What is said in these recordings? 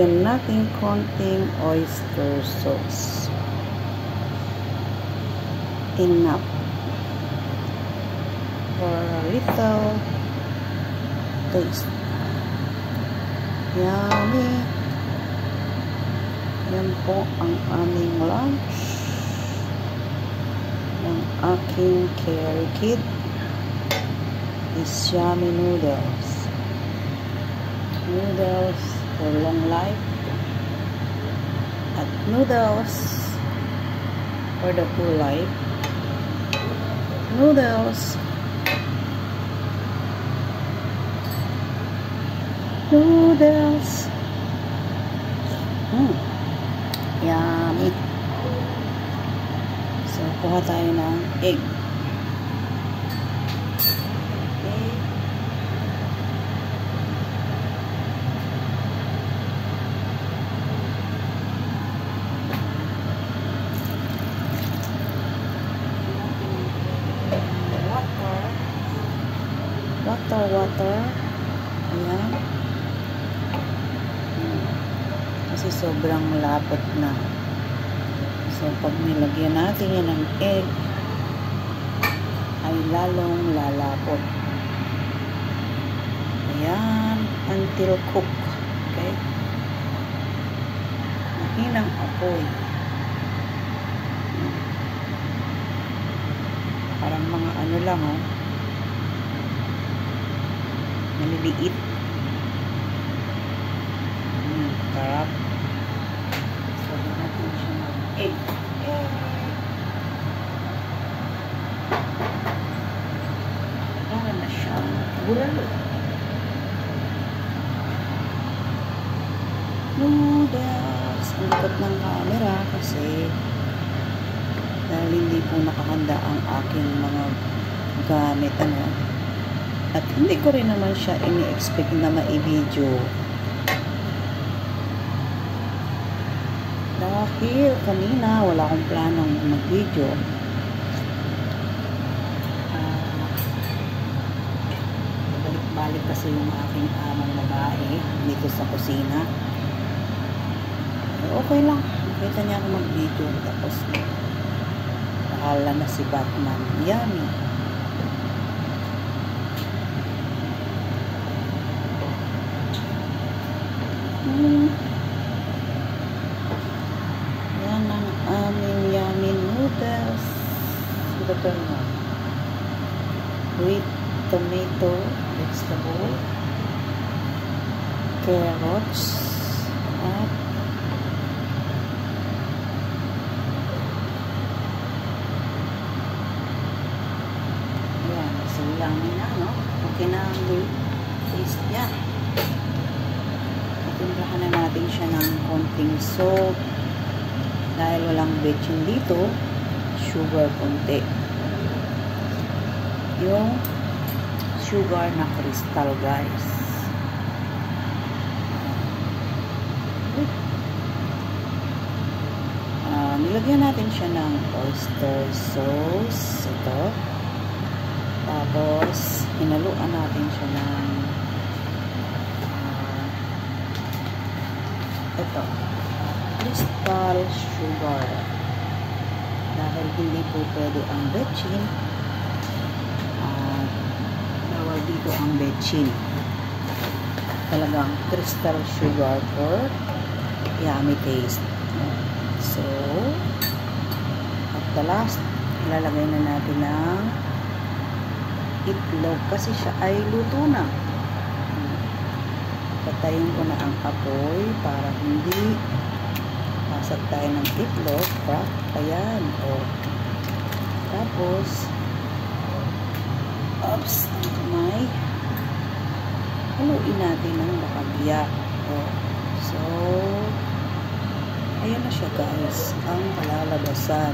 lagyan natin konting oyster sauce. Enough for a little taste. Yummy! Yan po ang aming lunch ng aking care kid is yummy noodles. Noodles for long life at noodles for the full life. Noodles. Noodles. Yummy. So, kuha tayo ng egg. Water. Ayan. Kasi sobrang lapot na. So, pag nilagyan natin yan ng egg, ay lalong lalapot. Ayan. Until cook. Okay? Mahinang apoy. Parang mga ano lang, oh. Maliliit. Sarap. So, natin siya ng egg. Para na siyang bulalo. Noodles. Ang likot ng camera kasi dahil hindi po nakahanda ang aking mga gamit, at hindi ko rin naman siya ini-expect na ma-video. Dahil kanina wala akong planong mag-video. Balik kasi yung aking amang babae dito sa kusina. Pero okay lang. Nakita niya ako mag-video. Tapos nakala na si Batman. Yummy. Yan ang aming yummy noodles with tomato, vegetable, carrots, at yan, so yummy na, no? Okay na ang taste niya. Timplahan na natin siya ng konting salt dahil walang bechin dito, sugar konti. Yung sugar na crystal, guys. Nilagyan natin siya ng oyster sauce. Ito. Tapos, hinaluan natin siya ng ito, crystal sugar. Dahil hindi po pwede ang bechin, bawal dito ang bechin. Talagang crystal sugar for yummy taste. So, at the last, ilalagay na natin ng itlog kasi siya ay luto na. Patayin ko na ang apoy para hindi pasag tayo ng itlog. Ayan. Tapos, oops, ang kamay. Haluin natin ng bakabya. So, ayan na siya, guys. Ang kalalabasan.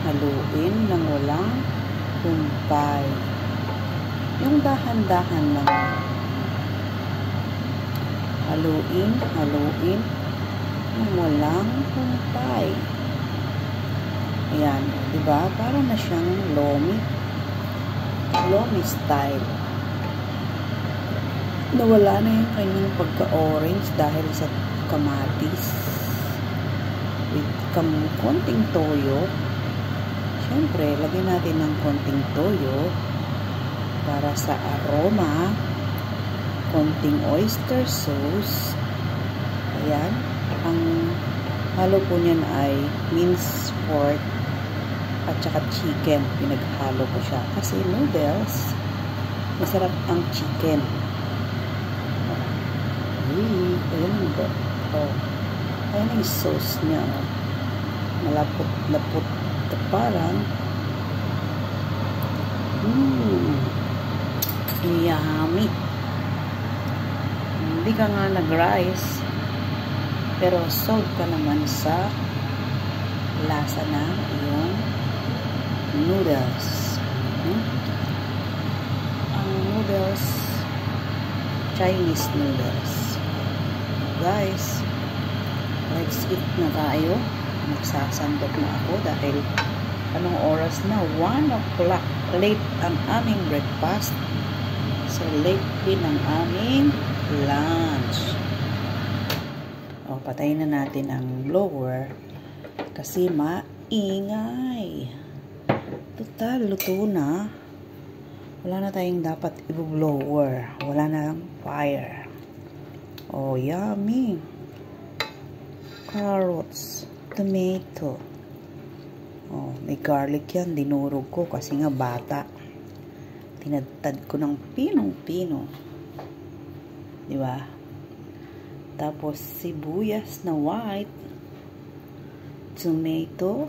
Haluin ng walang humpay. Yung dahan-dahan lang. Haluin ng walang humpay. Ayan, diba? Para na siyang lomi style. nawala na yung kanyang pagka-orange dahil sa kamatis with konting toyo. Siyempre, lagyan natin ng konting toyo para sa aroma, konting oyster sauce. Ayan, ang halo po niyan ay minced pork at saka chicken. Pinaghalo ko siya kasi noodles, masarap ang chicken. Ayan ba? Oh. Ayan yung sauce niya. Malapot-lapot. Parang yummy. Hindi ka nga nag-rice, pero sold ka naman sa lasa ng iyong noodles. Ang noodles, Chinese noodles. Guys, let's eat na tayo. Magsasandok na ako dahil anong oras na? 1 o'clock. Late ang aming breakfast. So, late din ang aming lunch. O, patayin na natin ang blower kasi maingay. Total, luto na. Wala na tayong dapat i-blower. Wala na lang fire. Oh, yummy. Carrots, tomato. Oh, may garlic yan. Dinurog ko kasi nga bata. Tinadtad ko ng pinong-pino. Diba? Tapos, sibuyas na white. Tomato.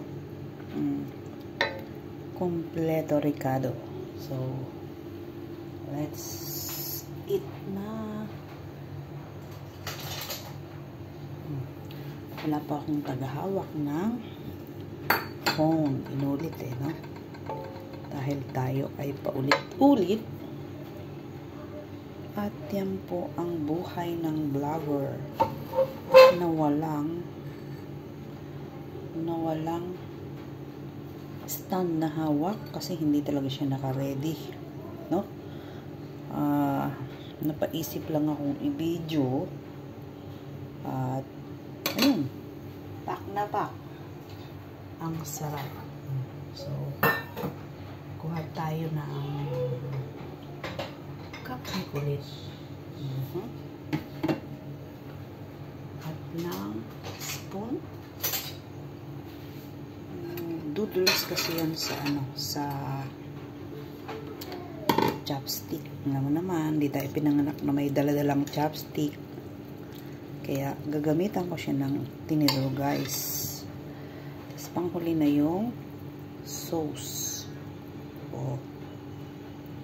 Kompleto ricado. So, let's eat na. Wala pa akong tagahawak ng phone. Inulit no? Dahil tayo ay paulit-ulit. At yan po ang buhay ng vlogger na walang stand na hawak kasi hindi talaga siya naka-ready. No? Napaisip lang akong i-video at ayun, pak na pak. Ang sarap. So, kuha tayo ng cup ng kulit. At ng spoon. Dudulas kasi yan sa sa chopstick. Alam mo naman, di tayo pinanganak na may daladalang chopstick. Kaya, gagamitan ko siya ng tinidor, guys. Tapos, panghuli na yung sauce. O,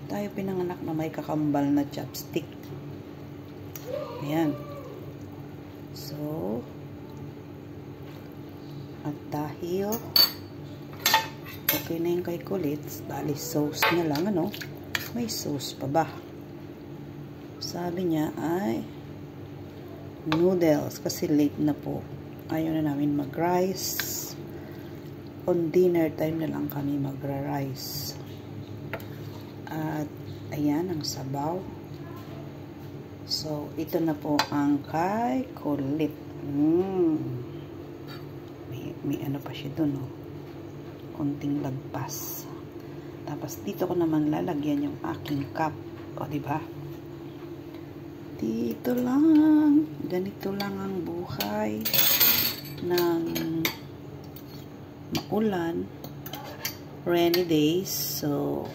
tayo pinanganak na may kakambal na chopstick. Ayan. So, at dahil okay na yung kay kulits, bali sauce na lang, may sauce pa ba? Sabi niya ay noodles kasi late na po. Ayaw na namin mag-rice. On dinner time na lang kami magra-rice. At ayan ang sabaw. So, ito na po ang kay kulit. May ano pa siya dun, konting lagpas. Tapos, dito ko naman lalagyan yung aking cup. O, diba? Dito lang. Ganito lang ang buhay ng maulan. Rainy days. So,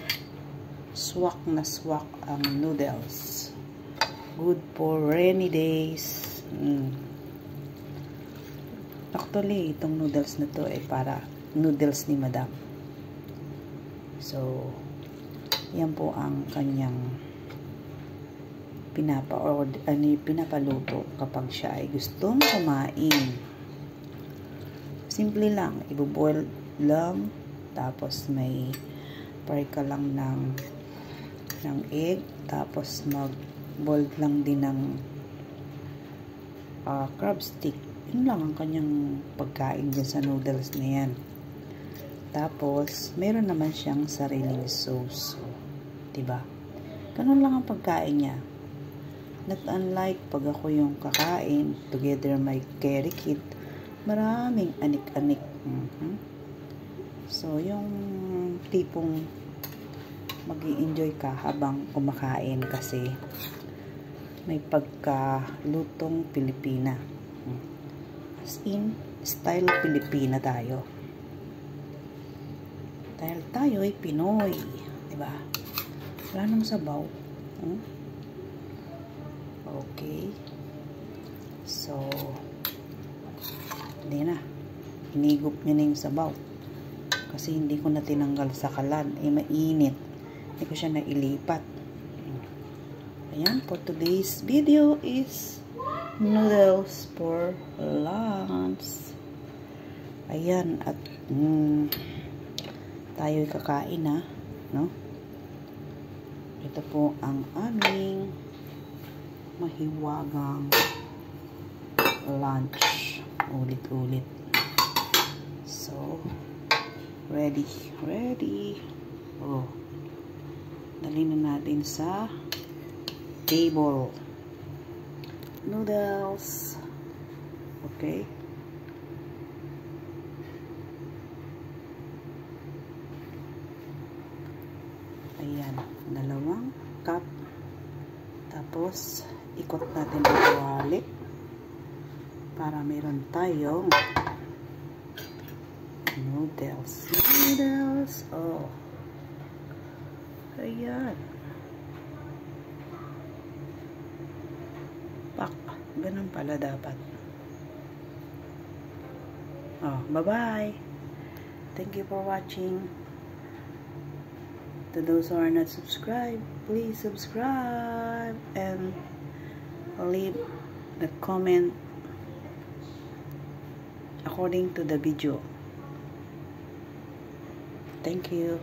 swak na swak ang noodles. Good for rainy days. Actually, itong noodles na to ay para noodles ni Madam. So, yan po ang kanyang pinapaluto kapag siya ay gustong kumain. Simple lang. Ibuboil lang. Tapos may fry ka lang ng egg. Tapos mag-boil lang din ng crab stick. Yun lang ang kanyang pagkain dyan sa noodles na yan. Tapos, meron naman siyang sariling sauce. Diba? Ganun lang ang pagkain niya. Not unlike pag ako yung kakain, together my carry kit, maraming anik-anik. So, yung tipong mag-i-enjoy ka habang kumakain kasi may pagkalutong Pilipina. As in, style Pilipina tayo. Dahil tayo ay Pinoy. Diba? Wala nang sabaw. Okay. So, hindi na. Hinigop nyo na yung sabaw. Kasi hindi ko na tinanggal sa kalan. Mainit. Hindi ko siya nailipat. Ayan, for today's video is noodles for lunch. Ayan, at tayo'y kakain na, no? Ito po ang aming mahiwagang lunch. Ulit-ulit. So, ready. Oh. Dali na natin sa table. Noodles. Okay. Ayan. 2 cup. Tapos, ikot natin ang tuwali para meron tayong noodles. Oh. Ayan. Pak. Ganun pala dapat. Oh, bye-bye. Thank you for watching. To those who are not subscribed, please subscribe and leave the comment according to the video. Thank you.